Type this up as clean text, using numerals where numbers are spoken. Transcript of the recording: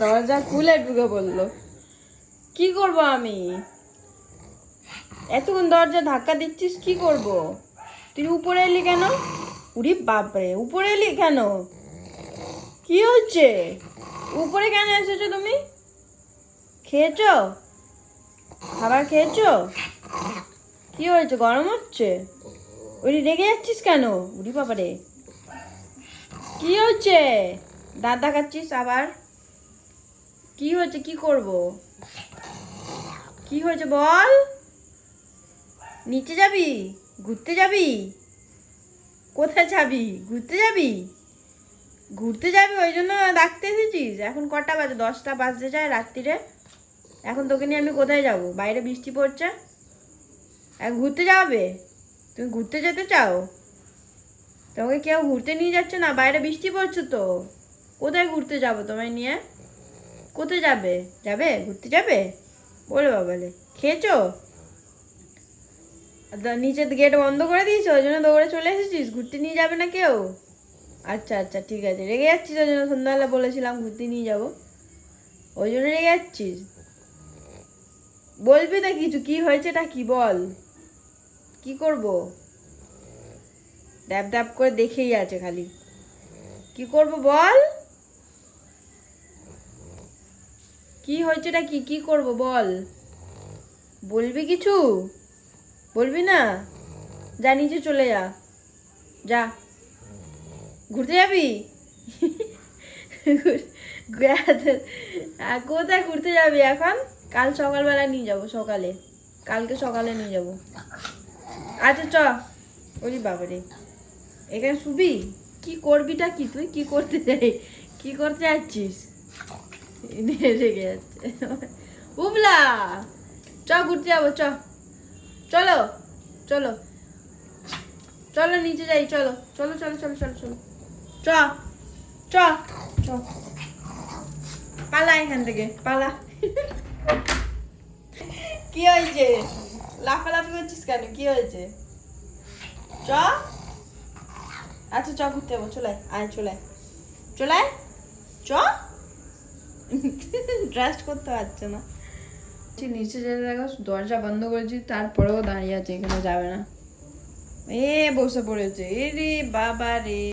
দরজা খুলে ঢুকে পড়লো। কি করব আমি? এতক্ষণ দরজা ধাক্কা দিচ্ছিস, কি করব? তুই উপরে এলি কেন? উরি বাপরে, উপরে এলি কেন? কি হচ্ছে? উপরে কেন এসেছো তুমি? খেয়েছো? খাবার খেয়েছো? কি হয়েছে, গরম হচ্ছে? উরি রেগে যাচ্ছিস কেন? উরি বাবারে, কি হচ্ছে? দাঁত দেখাচ্ছিস আবার? কি হয়েছে, কি করব? কি হয়েছে বল? নিচে যাবি? ঘুরতে যাবি? কোথায় যাবি? ঘুরতে যাবি? ঘুরতে যাবি ওই জন্য ডাকতে এসেছিস? এখন কটা বাজে? 10টা বাজতে যায় রাত্রিরে। এখন তোকে নিয়ে আমি কোথায় যাব? বাইরে বৃষ্টি পড়ছে। এখন ঘুরতে যাবে? তুমি ঘুরতে যেতে চাও? তোমাকে কেউ ঘুরতে নিয়ে যাচ্ছে না, বাইরে বৃষ্টি পড়ছে তো। কোথায় ঘুরতে যাবো তোমায় নিয়ে? কোথায় যাবে? যাবে ঘুরতে যাবে? বলে বাবালে, খেয়েছো? নিচের গেট বন্ধ করে দিয়েছো, ওই জন্য দৌড়ে চলে এসেছিস? ঘুরতে নিয়ে যাবে না কেউ? আচ্ছা আচ্ছা, ঠিক আছে। রেগে যাচ্ছিস ওই জন্য? সন্ধ্যাবেলা বলেছিলাম ঘুরতে নিয়ে যাবো, ওই জন্য রেগে যাচ্ছিস? বলবি না কিছু? কি হয়েছেটা কি বল? কি করব? ড্যাব ড্যাব করে দেখেই আছে খালি। কি করব বল? কি হয়েছেটা কি? কি করব বল? বলবি কিছু? বলবি না? যা নিচে চলে যা, যা। ঘুরতে যাবি? কোথায় ঘুরতে যাবি এখন? কাল সকালবেলা নিয়ে যাব, সকালে। কালকে সকালে নিয়ে যাব। আচ্ছা চ। ওরে বাবারে, এখানে শুবি? কি করবিটা কি তুই? কি করতে চাই? কি করতে যাচ্ছিস? রেগে যাচ্ছে। উবলা, চ ঘুরতে যাবো, চ। চলো চলো চলো, নিচে যাই, চলো চলো চলো চলো চলো চলো, চ চ চ। পালা এখান থেকে, পালা। কি হয়েছে? লাফালাফি করছিস কেন? কি হয়েছে? চ। আচ্ছা চ, ঘুরতে যাবো, চলে আয়, চলে চলে চ। ট্রাস্ট করতে পারছে না। নিচে যেতে দেখো, দরজা বন্ধ করেছি, তারপরেও দাঁড়িয়ে আছে, এখানে যাবে না। এ বসে পড়েছে, এ রে বাবা রে।